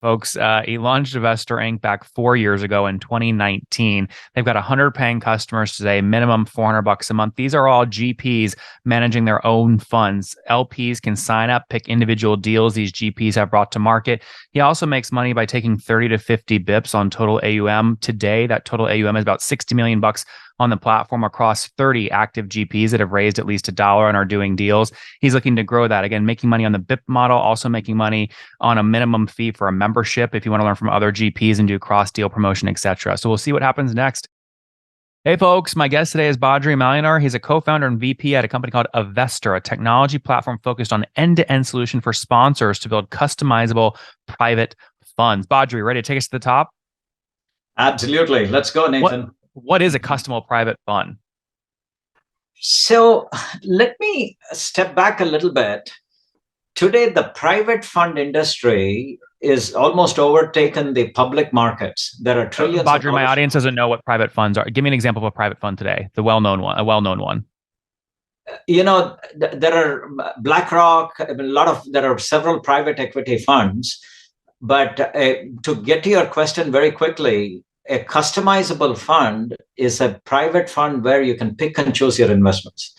Folks, he launched Investor Inc. back 4 years ago in 2019. They've got 100 paying customers today, minimum $400 a month. These are all GPs managing their own funds. LPs can sign up, pick individual deals these GPs have brought to market. He also makes money by taking 30 to 50 bips on total AUM. Today, that total AUM is about 60 million bucks on the platform across 30 active GPs that have raised at least $1 and are doing deals. He's looking to grow that. Again, making money on the BIP model, also making money on a minimum fee for a membership if you want to learn from other GPs and do cross-deal promotion, etc. So we'll see what happens next. Hey folks, my guest today is Badri Malinar. He's a co-founder and VP at a company called Avestor, a technology platform focused on end-to-end solution for sponsors to build customizable private funds. Badri, ready to take us to the top? Absolutely. Let's go, Nathan. What is a customizable private fund? So let me step back a little bit. Today, the private fund industry is almost overtaken the public markets. There are trillions. Badri, my audience doesn't know what private funds are. Give me an example of a private fund today, a well-known one. You know, there are BlackRock, there are several private equity funds. But to get to your question very quickly, a customizable fund is a private fund where you can pick and choose your investments.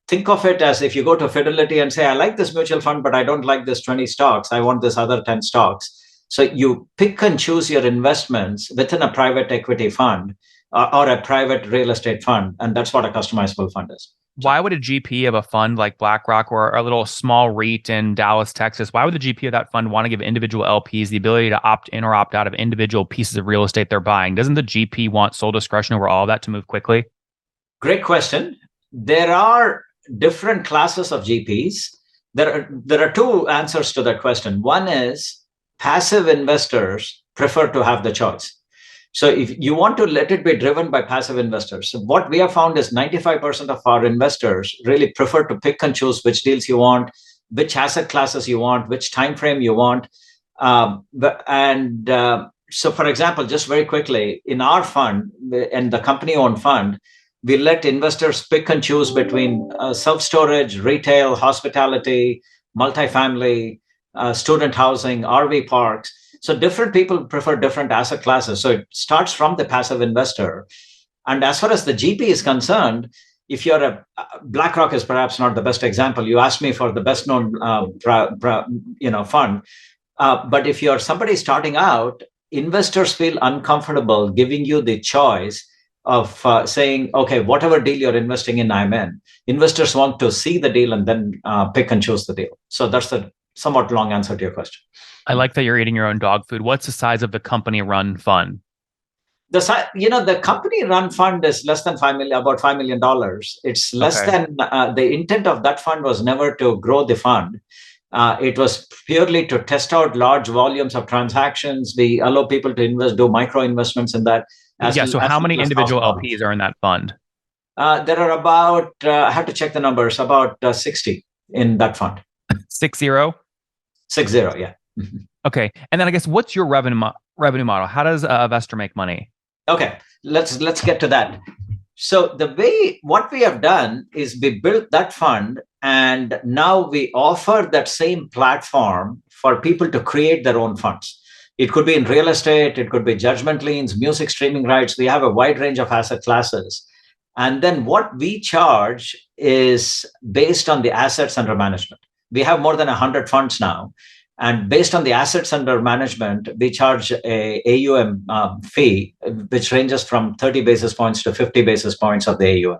Think of it as if you go to Fidelity and say, I like this mutual fund, but I don't like this 20 stocks. I want this other 10 stocks. So you pick and choose your investments within a private equity fund or a private real estate fund. And that's what a customizable fund is. Why would a GP of a fund like BlackRock or a little small REIT in Dallas, Texas, why would the GP of that fund want to give individual LPs the ability to opt in or opt out of individual pieces of real estate they're buying? Doesn't the GP want sole discretion over all of that to move quickly? Great question. There are different classes of GPs. There are two answers to that question. One is passive investors prefer to have the choice. So if you want to let it be driven by passive investors, so what we have found is 95% of our investors really prefer to pick and choose which deals you want, which asset classes you want, which time frame you want. So for example, just very quickly, in our fund and the company-owned fund, we let investors pick and choose between self-storage, retail, hospitality, multifamily, student housing, RV parks. So different people prefer different asset classes. So it starts from the passive investor. And as far as the GP is concerned, if you're BlackRock is perhaps not the best example. You asked me for the best known fund. But if you're somebody starting out, investors feel uncomfortable giving you the choice of saying, okay, whatever deal you're investing in, I'm in. Investors want to see the deal and then pick and choose the deal. So that's the somewhat long answer to your question. I like that you're eating your own dog food. What's the size of the company-run fund? The company-run fund is less than about $5 million. It's less than the intent of that fund was never to grow the fund. It was purely to test out large volumes of transactions. We allow people to do micro investments in that. So how many individual LPs are in that fund? There are about, I have to check the numbers, about 60 in that fund. 60? 60, yeah. Okay. And then I guess what's your revenue model? How does Avestor make money? Okay, let's get to that. So what we have done is we built that fund, and now we offer that same platform for people to create their own funds. It could be in real estate, it could be judgment liens, music streaming rights. We have a wide range of asset classes. And then what we charge is based on the assets under management. We have more than 100 funds now. And based on the assets under management, we charge a AUM fee, which ranges from 30 basis points to 50 basis points of the AUM.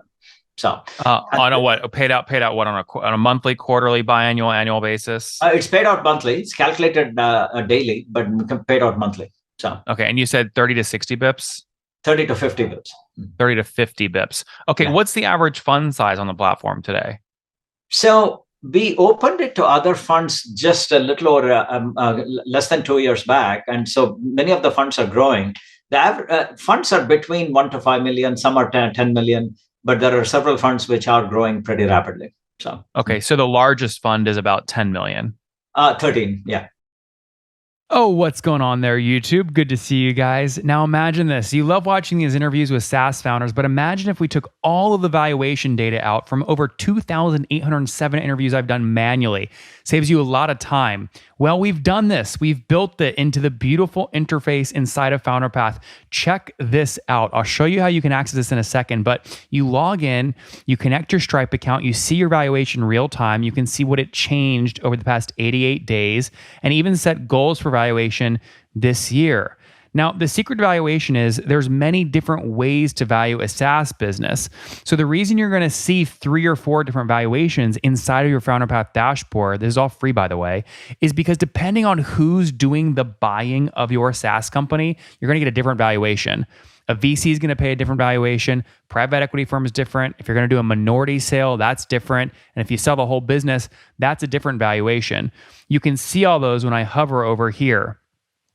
So on a what? Paid out what on a monthly, quarterly, biannual, annual basis? It's paid out monthly. It's calculated daily, but paid out monthly. So okay, and you said 30 to 60 bips? 30 to 50 bips. 30 to 50 bips. Okay, yeah. What's the average fund size on the platform today? So we opened it to other funds just a little over less than 2 years back. And so many of the funds are growing. The funds are between 1 to 5 million, some are 10 million, but there are several funds which are growing pretty rapidly. So okay, so the largest fund is about 10 million. 13, yeah. Oh, what's going on there, YouTube? Good to see you guys. Now imagine this. You love watching these interviews with SaaS founders, but imagine if we took all of the valuation data out from over 2,807 interviews I've done manually. Saves you a lot of time. Well, we've done this. We've built it into the beautiful interface inside of FounderPath. Check this out. I'll show you how you can access this in a second, but you log in, you connect your Stripe account, you see your valuation real time, you can see what it changed over the past 88 days, and even set goals for valuation this year. Now, the secret to valuation is there's many different ways to value a SaaS business. So the reason you're going to see 3 or 4 different valuations inside of your FounderPath dashboard, this is all free by the way, is because depending on who's doing the buying of your SaaS company, you're going to get a different valuation. A VC is going to pay a different valuation. Private equity firm is different. If you're going to do a minority sale, that's different. And if you sell the whole business, that's a different valuation. You can see all those when I hover over here.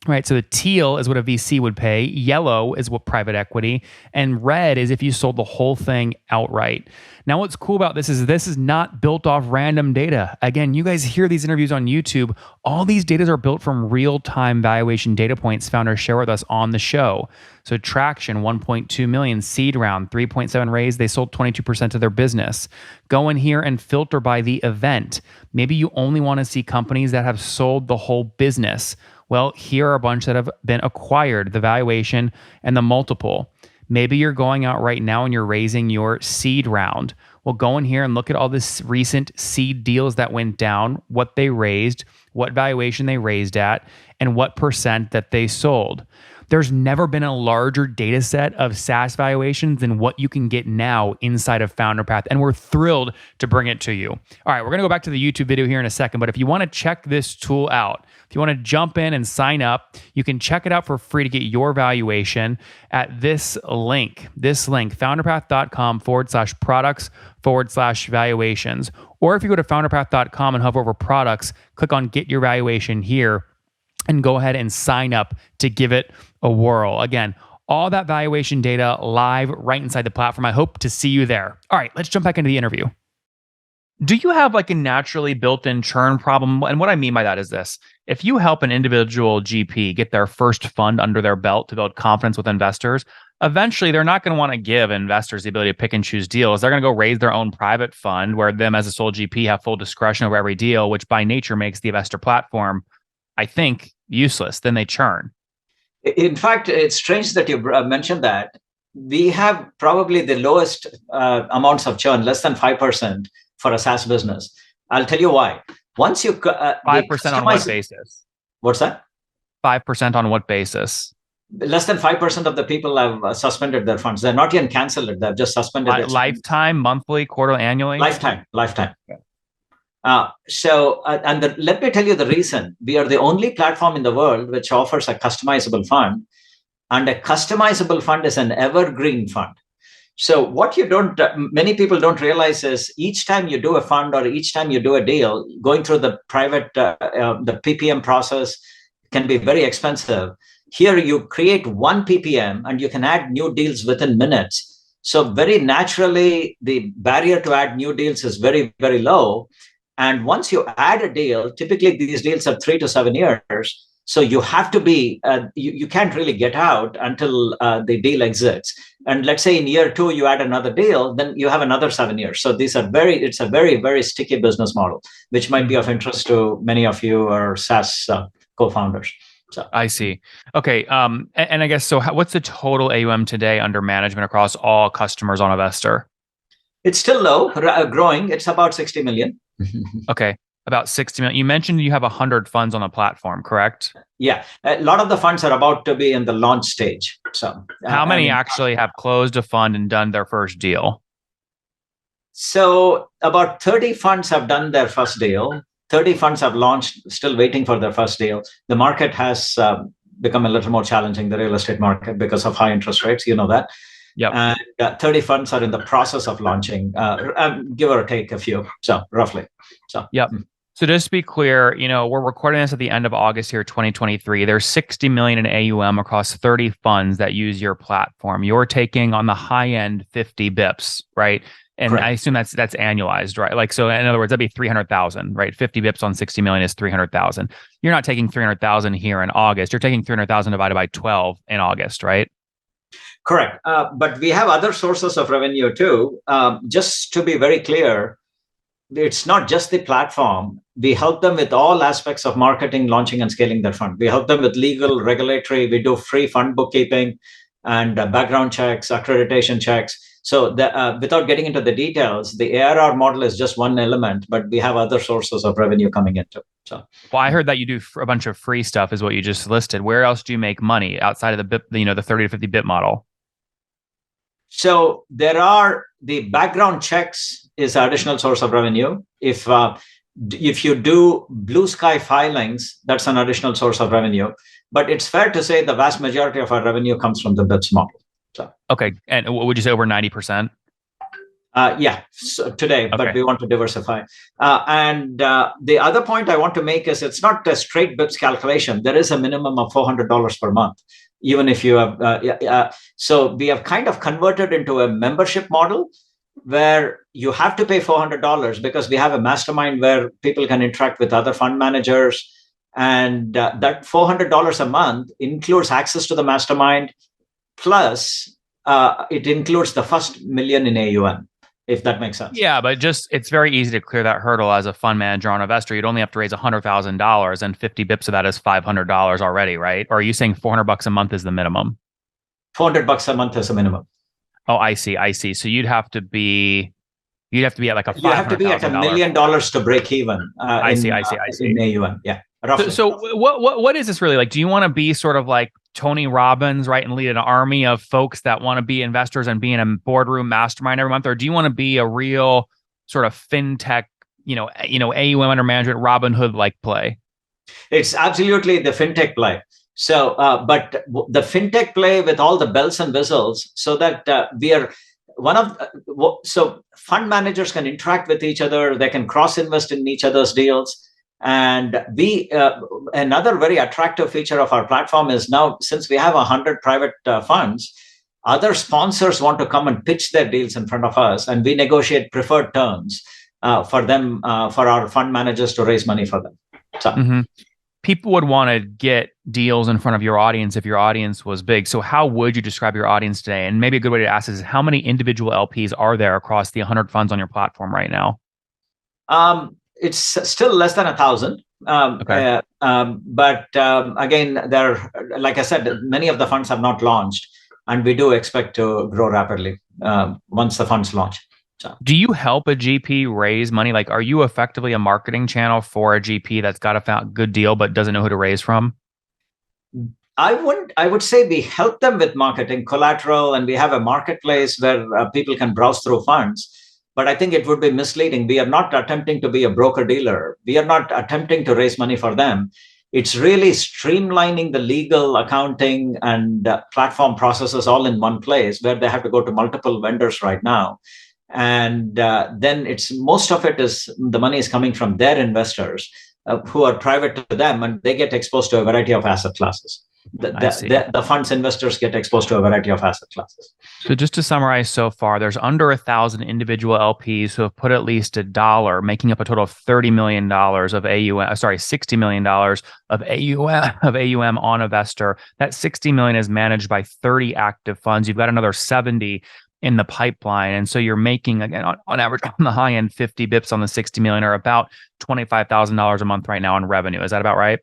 Right, so the teal is what a VC would pay, yellow is what private equity, and red is if you sold the whole thing outright. Now, what's cool about this is not built off random data. Again, you guys hear these interviews on YouTube. All these data are built from real-time valuation data points founders share with us on the show. So traction, 1.2 million, seed round, 3.7 raise, they sold 22% of their business. Go in here and filter by the event. Maybe you only want to see companies that have sold the whole business. Well, here are a bunch that have been acquired, the valuation and the multiple. Maybe you're going out right now and you're raising your seed round. Well, go in here and look at all this recent seed deals that went down, what they raised, what valuation they raised at, and what percent that they sold. There's never been a larger data set of SaaS valuations than what you can get now inside of FounderPath, and we're thrilled to bring it to you. All right, we're going to go back to the YouTube video here in a second, but if you want to check this tool out, if you want to jump in and sign up, you can check it out for free to get your valuation at this link, founderpath.com/products/valuations. Or if you go to founderpath.com and hover over products, click on get your valuation here and go ahead and sign up to give it a whirl. Again, all that valuation data live right inside the platform. I hope to see you there. All right, let's jump back into the interview. Do you have like a naturally built-in churn problem? And what I mean by that is this. If you help an individual GP get their first fund under their belt to build confidence with investors, eventually they're not going to want to give investors the ability to pick and choose deals. They're going to go raise their own private fund where them as a sole GP have full discretion over every deal, which by nature makes the investor platform, I think, useless. Then they churn. In fact, it's strange that you mentioned that. We have probably the lowest amounts of churn, less than 5% for a SaaS business. I'll tell you why. Once you 5% on what basis? What's that? 5% on what basis? Less than 5% of the people have suspended their funds. They're not even canceled it. They've just suspended it. Lifetime, monthly, quarterly, annually? Lifetime. Okay. Let me tell you the reason. We are the only platform in the world which offers a customizable fund, and a customizable fund is an evergreen fund. So what many people don't realize is each time you do a fund or each time you do a deal, going through the the PPM process can be very expensive. Here you create one PPM and you can add new deals within minutes. So very naturally, the barrier to add new deals is very, very low. And once you add a deal, typically these deals are 3 to 7 years. So you have to be, you can't really get out until the deal exits. And let's say in year 2, you add another deal, then you have another 7 years. So it's a very, very sticky business model, which might be of interest to many of you or SaaS co-founders. So I see. Okay. And I guess, so what's the total AUM today under management across all customers on Avestor? It's still low, growing. It's about 60 million. Okay. About 60 million. You mentioned you have 100 funds on the platform, correct? Yeah. A lot of the funds are about to be in the launch stage. So how many actually have closed a fund and done their first deal? So about 30 funds have done their first deal. 30 funds have launched, still waiting for their first deal. The market has become a little more challenging, the real estate market, because of high interest rates. You know that. Yep. And 30 funds are in the process of launching, give or take a few. So roughly. So yep. So just to be clear, we're recording this at the end of August here, 2023. There's 60 million in AUM across 30 funds that use your platform. You're taking on the high end 50 bips, right? And I assume that's annualized, right? Like, so in other words, that'd be 300,000, right? 50 bips on 60 million is 300,000. You're not taking 300,000 here in August. You're taking 300,000 divided by 12 in August, right? Correct. But we have other sources of revenue too. Just to be very clear, it's not just the platform. We help them with all aspects of marketing, launching, and scaling their fund. We help them with legal, regulatory. We do free fund bookkeeping and background checks, accreditation checks. So without getting into the details, the ARR model is just one element, but we have other sources of revenue coming into. So, well, I heard that you do a bunch of free stuff, is what you just listed. Where else do you make money outside of the BIP, the 30 to 50 bit model? So there are the background checks is an additional source of revenue. If you do blue sky filings, that's an additional source of revenue. But it's fair to say the vast majority of our revenue comes from the BIPS model. So okay, and would you say over 90%? Yeah, so today, but we want to diversify. And the other point I want to make is it's not a straight BIPS calculation. There is a minimum of $400 per month, even if you have. So we have kind of converted into a membership model where you have to pay $400 because we have a mastermind where people can interact with other fund managers. And that $400 a month includes access to the mastermind, plus it includes the first million in AUM, if that makes sense. Yeah, but it's very easy to clear that hurdle as a fund manager or an investor. You'd only have to raise $100,000 and 50 bips of that is $500 already, right? Or are you saying $400 a month is the minimum? $400 a month is a minimum. Oh, I see. So you'd have to be at like a $500,000. You have to be at $1 million to break even. I see. In AUM, yeah. So what is this really like? Do you want to be sort of like Tony Robbins, right, and lead an army of folks that want to be investors and be in a boardroom mastermind every month, or do you want to be a real sort of fintech, AUM under management Robin Hood like play? It's absolutely the fintech play. So, but the fintech play with all the bells and whistles, so that we are so fund managers can interact with each other, they can cross invest in each other's deals. And another very attractive feature of our platform is now, since we have 100 private funds, other sponsors want to come and pitch their deals in front of us, and we negotiate preferred terms for them, for our fund managers to raise money for them. So. People would want to get deals in front of your audience if your audience was big. So how would you describe your audience today? And maybe a good way to ask is, how many individual LPs are there across the 100 funds on your platform right now? It's still less than 1,000. Okay. But again, like I said, many of the funds have not launched, and we do expect to grow rapidly once the funds launch. So. Do you help a GP raise money? Like, are you effectively a marketing channel for a GP that's got a good deal but doesn't know who to raise from? I would say we help them with marketing, collateral, and we have a marketplace where people can browse through funds. But I think it would be misleading. We are not attempting to be a broker dealer. We are not attempting to raise money for them. It's really streamlining the legal, accounting, and platform processes all in one place, where they have to go to multiple vendors right now. And then most of it is the money is coming from their investors who are private to them, and they get exposed to a variety of asset classes. The fund's investors get exposed to a variety of asset classes. So just to summarize so far, there's under 1,000 individual LPs who have put at least $1, making up a total of $30 million of AUM, $60 million of AUM on Investor. That $60 million is managed by 30 active funds. You've got another 70 in the pipeline. And so you're making, again, on average, on the high end, 50 bips on the 60 million, or about $25,000 a month right now in revenue. Is that about right?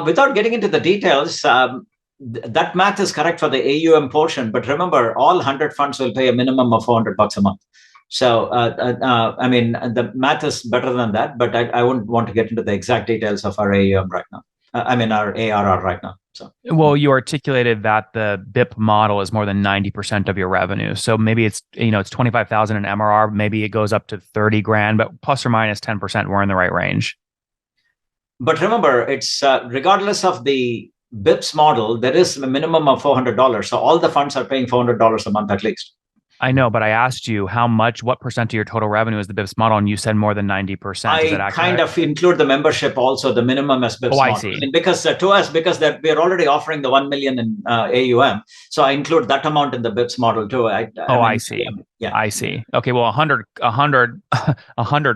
Without getting into the details, that math is correct for the AUM portion. But remember, all 100 funds will pay a minimum of $400 a month. So, I mean, the math is better than that, but I wouldn't want to get into the exact details of our AUM right now. Our ARR right now. So, well, you articulated that the BIP model is more than 90% of your revenue. So maybe it's 25,000 in MRR. Maybe it goes up to 30 grand, but plus or minus 10%, we're in the right range. But remember, it's regardless of the BIPS model, there is a minimum of $400. So all the funds are paying $400 a month at least. I know, but I asked you what percent of your total revenue is the BIPS model, and you said more than 90%. Is that I accurate? kind of include the membership also, the minimum as BIPS Oh, I model. see. I mean, because to us, because that we're already offering the 1 million in AUM, so I include that amount in the BIPS model too. I I mean, see. yeah. I see. Okay, well, 100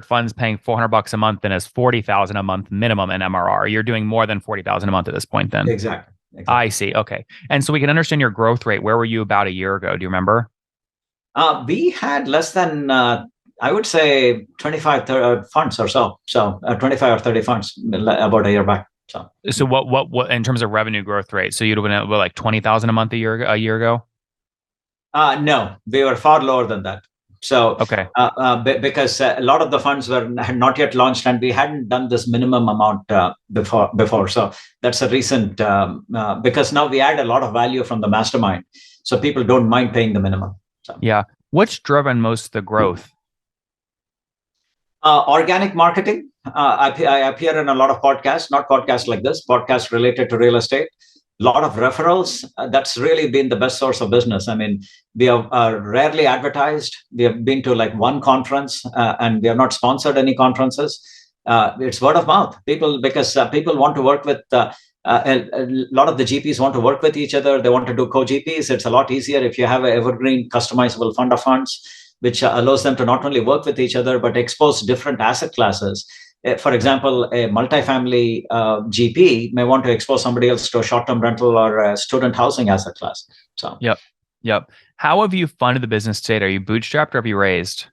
funds paying $400 a month and is 40,000 a month minimum in MRR. You're doing more than 40,000 a month at this point, then. Exactly. I see. Okay, and so we can understand your growth rate. Where were you about a year ago? Do you remember? We had less than, I would say, 25 funds or so. So 25 or 30 funds about a year back. So what in terms of revenue growth rate? So you'd have been at like 20,000 a month a year ago? No, we were far lower than that. So Okay. because a lot of the funds had not yet launched, and we hadn't done this minimum amount before. So that's a recent because now we add a lot of value from the mastermind, so people don't mind paying the minimum. So. Yeah. What's driven most of the growth? Organic marketing. I appear in a lot of podcasts, not podcasts like this, podcasts related to real estate. A lot of referrals. That's really been the best source of business. I mean, we have rarely advertised. We have been to like one conference, and we have not sponsored any conferences. It's word of mouth. Because people want to work with. A lot of the GPs want to work with each other. They want to do co-GPs. It's a lot easier if you have an evergreen customizable fund of funds, which allows them to not only work with each other, but expose different asset classes. For example, a multifamily GP may want to expose somebody else to a short-term rental or a student housing asset class. So, Yep. How have you funded the business today? Are you bootstrapped or have you raised?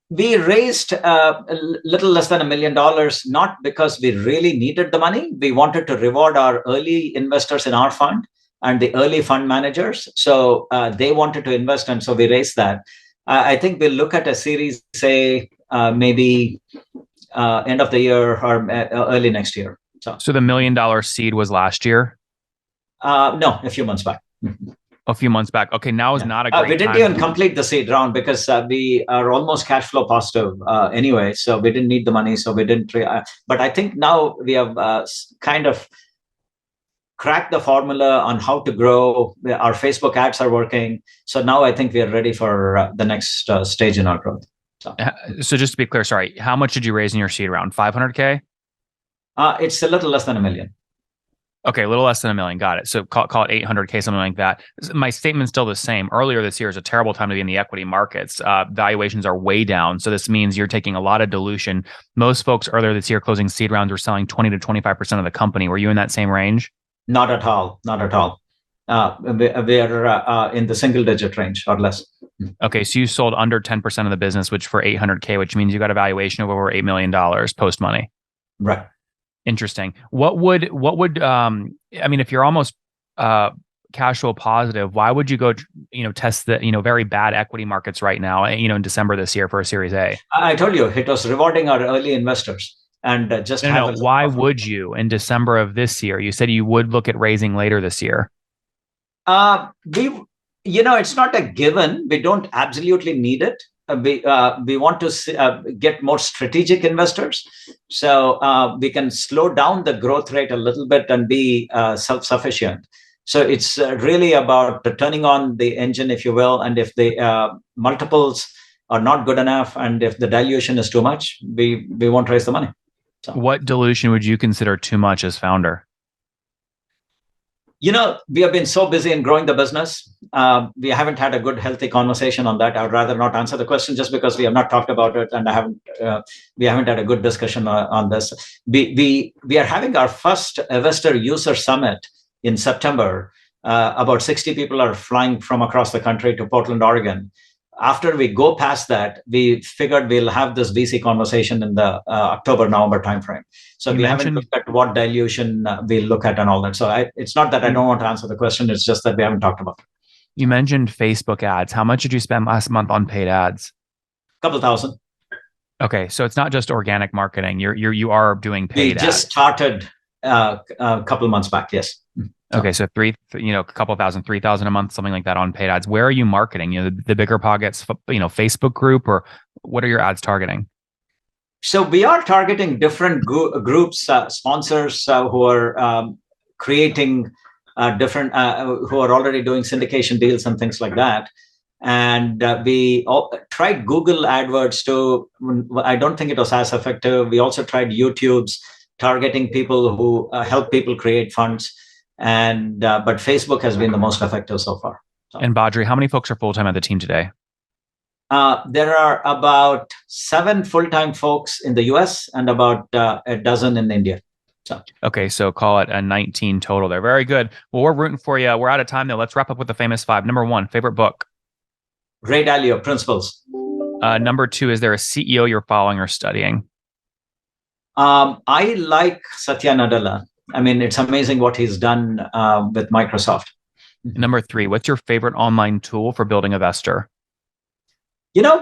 We raised a little less than $1 million, not because we really needed the money. We wanted to reward our early investors in our fund and the early fund managers. So they wanted to invest, and so we raised that. I think we'll look at a series, say, maybe end of the year or early next year. So the $1 million seed was last year? No, a few months back. A few months back. Okay, now is not a great time. We didn't even complete the seed round because we are almost cash flow positive anyway. So we didn't need the money. So we didn't. But I think now we have kind of cracked the formula on how to grow. Our Facebook ads are working. So now I think we are ready for the next stage in our growth. So just to be clear, sorry, how much did you raise in your seed round? 500K? It's a little less than $1 million. Okay, a little less than $1 million. Got it. So call it 800K, something like that. My statement's still the same. Earlier this year is a terrible time to be in the equity markets. Valuations are way down. So this means you're taking a lot of dilution. Most folks earlier this year closing seed rounds were selling 20 to 25% of the company. Were you in that same range? Not at all. Not at all. We are in the single digit range or less. Okay, so you sold under 10% of the business, which for 800K, which means you got a valuation of over $8 million post money. Right. Interesting. What would I mean, if you're almost cash flow positive, why would you go test the very bad equity markets right now, in December this year for a Series A? I told you it was rewarding our early investors. And just why would you in December of this year? You said you would look at raising later this year. It's not a given. We don't absolutely need it. We want to get more strategic investors, so we can slow down the growth rate a little bit and be self-sufficient. So it's really about turning on the engine, if you will. And if the multiples are not good enough, and if the dilution is too much, we won't raise the money. So. What dilution would you consider too much as founder? We have been so busy in growing the business. We haven't had a good, healthy conversation on that. I would rather not answer the question just because we have not talked about it, and we haven't had a good discussion on this. We are having our first investor user summit in September. About 60 people are flying from across the country to Portland, Oregon. After we go past that, we figured we'll have this VC conversation in the October-November timeframe. So we haven't looked at what dilution we'll look at and all that. So it's not that I don't want to answer the question. It's just that we haven't talked about it. You mentioned Facebook ads. How much did you spend last month on paid ads? A couple thousand. Okay, so it's not just organic marketing. You are doing paid ads. We just started a couple months back. Yes. Okay, so a couple thousand, 3,000 a month, something like that on paid ads. Where are you marketing? The bigger pockets, Facebook group, or what are your ads targeting? So we are targeting different groups, sponsors who are creating different, who are already doing syndication deals and things like that. And we tried Google AdWords too. I don't think it was as effective. We also tried YouTube's targeting people who help people create funds. And but Facebook has been the most effective so far. So. And Badri, how many folks are full-time at the team today? There are about 7 full-time folks in the US and about a dozen in India. So. Okay, so call it a 19 total there. Very good. Well, we're rooting for you. We're out of time, though. Let's wrap up with the famous 5. Number 1, favorite book? Ray Dalio, Principles. Number 2, is there a CEO you're following or studying? I like Satya Nadella. I mean, it's amazing what he's done with Microsoft. Number 3, what's your favorite online tool for building a Vestor? You know,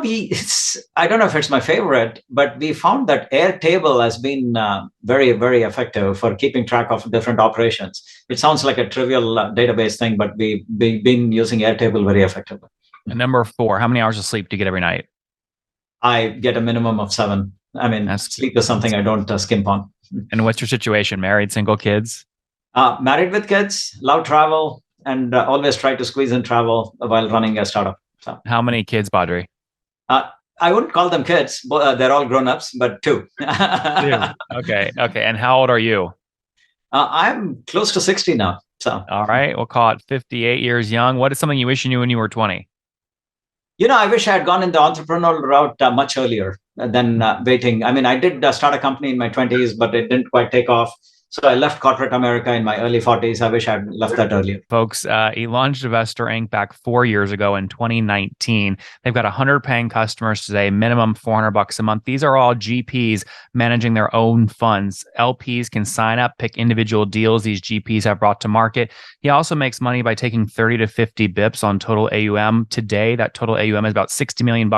I don't know if it's my favorite, but we found that Airtable has been very, very effective for keeping track of different operations. It sounds like a trivial database thing, but we've been using Airtable very effectively. And number 4, how many hours of sleep do you get every night? I get a minimum of 7. I mean, sleep is something I don't skimp on. And what's your situation? Married, single, kids? Married with kids, love travel, and always try to squeeze in travel while running a startup. So. How many kids, Badri? I wouldn't call them kids. They're all grown-ups, but 2. 2. Okay. And how old are you? I'm close to 60 now. So. All right. We'll call it 58 years young. What is something you wish you knew when you were 20? You know, I wish I had gone in the entrepreneurial route much earlier than waiting. I mean, I did start a company in my 20s, but it didn't quite take off. So I left corporate America in my early 40s. I wish I'd left that earlier. Folks, he launched Investor Inc. back 4 years ago in 2019. They've got 100 paying customers today, minimum $400 a month. These are all GPs managing their own funds. LPs can sign up, pick individual deals these GPs have brought to market. He also makes money by taking 30 to 50 bips on total AUM. Today, that total AUM is about $60 million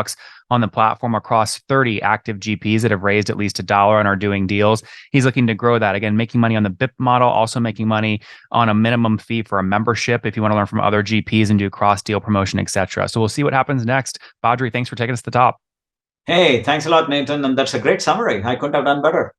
on the platform across 30 active GPs that have raised at least $1 and are doing deals. He's looking to grow that. Again, making money on the BIP model, also making money on a minimum fee for a membership if you want to learn from other GPs and do cross-deal promotion, etc. So we'll see what happens next. Badri, thanks for taking us to the top. Hey, thanks a lot, Nathan. And that's a great summary. I couldn't have done better.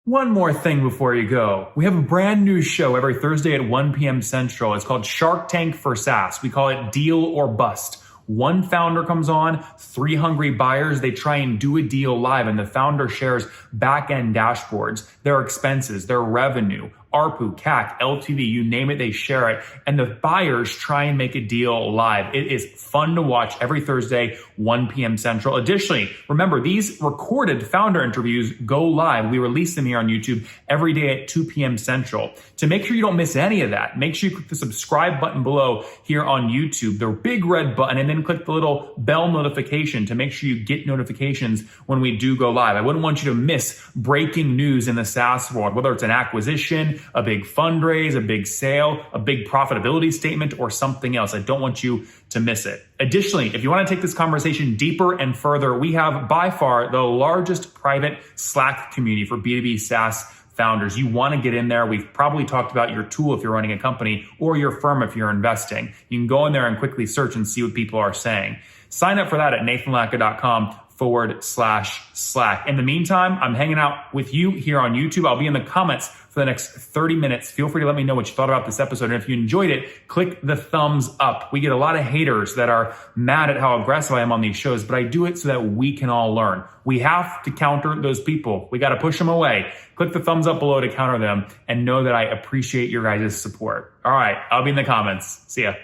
One more thing before you go. We have a brand new show every Thursday at 1 p.m. Central. It's called Shark Tank for SaaS. We call it Deal or Bust. One founder comes on, 3 hungry buyers, they try and do a deal live, and the founder shares back-end dashboards, their expenses, their revenue, ARPU, CAC, LTV, you name it, they share it. And the buyers try and make a deal live. It is fun to watch every Thursday, 1 p.m. Central. Additionally, remember, these recorded founder interviews go live. We release them here on YouTube every day at 2 p.m. Central. To make sure you don't miss any of that, make sure you click the subscribe button below here on YouTube, the big red button, and then click the little bell notification to make sure you get notifications when we do go live. I wouldn't want you to miss breaking news in the SaaS world, whether it's an acquisition, a big fundraise, a big sale, a big profitability statement, or something else. I don't want you to miss it. Additionally, if you want to take this conversation deeper and further, we have by far the largest private Slack community for B2B SaaS founders. You want to get in there. We've probably talked about your tool if you're running a company or your firm if you're investing. You can go in there and quickly search and see what people are saying. Sign up for that at nathanlatka.com/Slack. In the meantime, I'm hanging out with you here on YouTube. I'll be in the comments for the next 30 minutes. Feel free to let me know what you thought about this episode. And if you enjoyed it, click the thumbs up. We get a lot of haters that are mad at how aggressive I am on these shows, but I do it so that we can all learn. We have to counter those people. We got to push them away. Click the thumbs up below to counter them and know that I appreciate your guys' support. All right, I'll be in the comments. See ya.